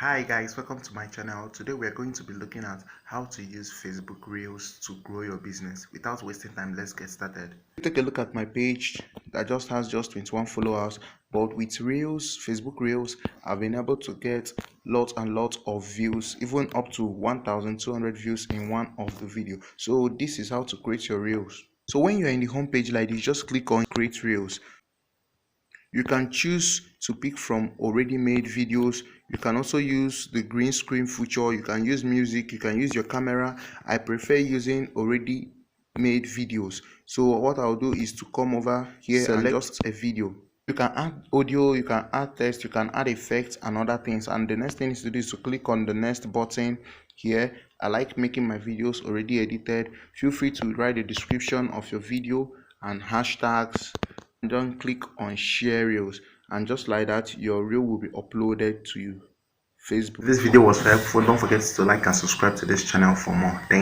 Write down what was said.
Hi guys, welcome to my channel. Today we are going to be looking at how to use Facebook Reels to grow your business. Without wasting time, let's get started. Take a look at my page that just has 21 followers, but with Reels, Facebook Reels, I've been able to get lots and lots of views, even up to 1,200 views in one of the video. So this is how to create your Reels. So when you're in the home page like this, just click on create Reels. You can choose to pick from already made videos. You can also use the green screen feature. You can use music. You can use your camera. I prefer using already made videos. So what I'll do is to come over here, select and just a video. You can add audio, you can add text, you can add effects and other things. And the next thing is to do is to click on the next button here. I like making my videos already edited. Feel free to write a description of your video and hashtags. Don't click on share reels, and just like that your reel will be uploaded to Facebook. This video was helpful. Don't forget to like and subscribe to this channel for more. Thank you.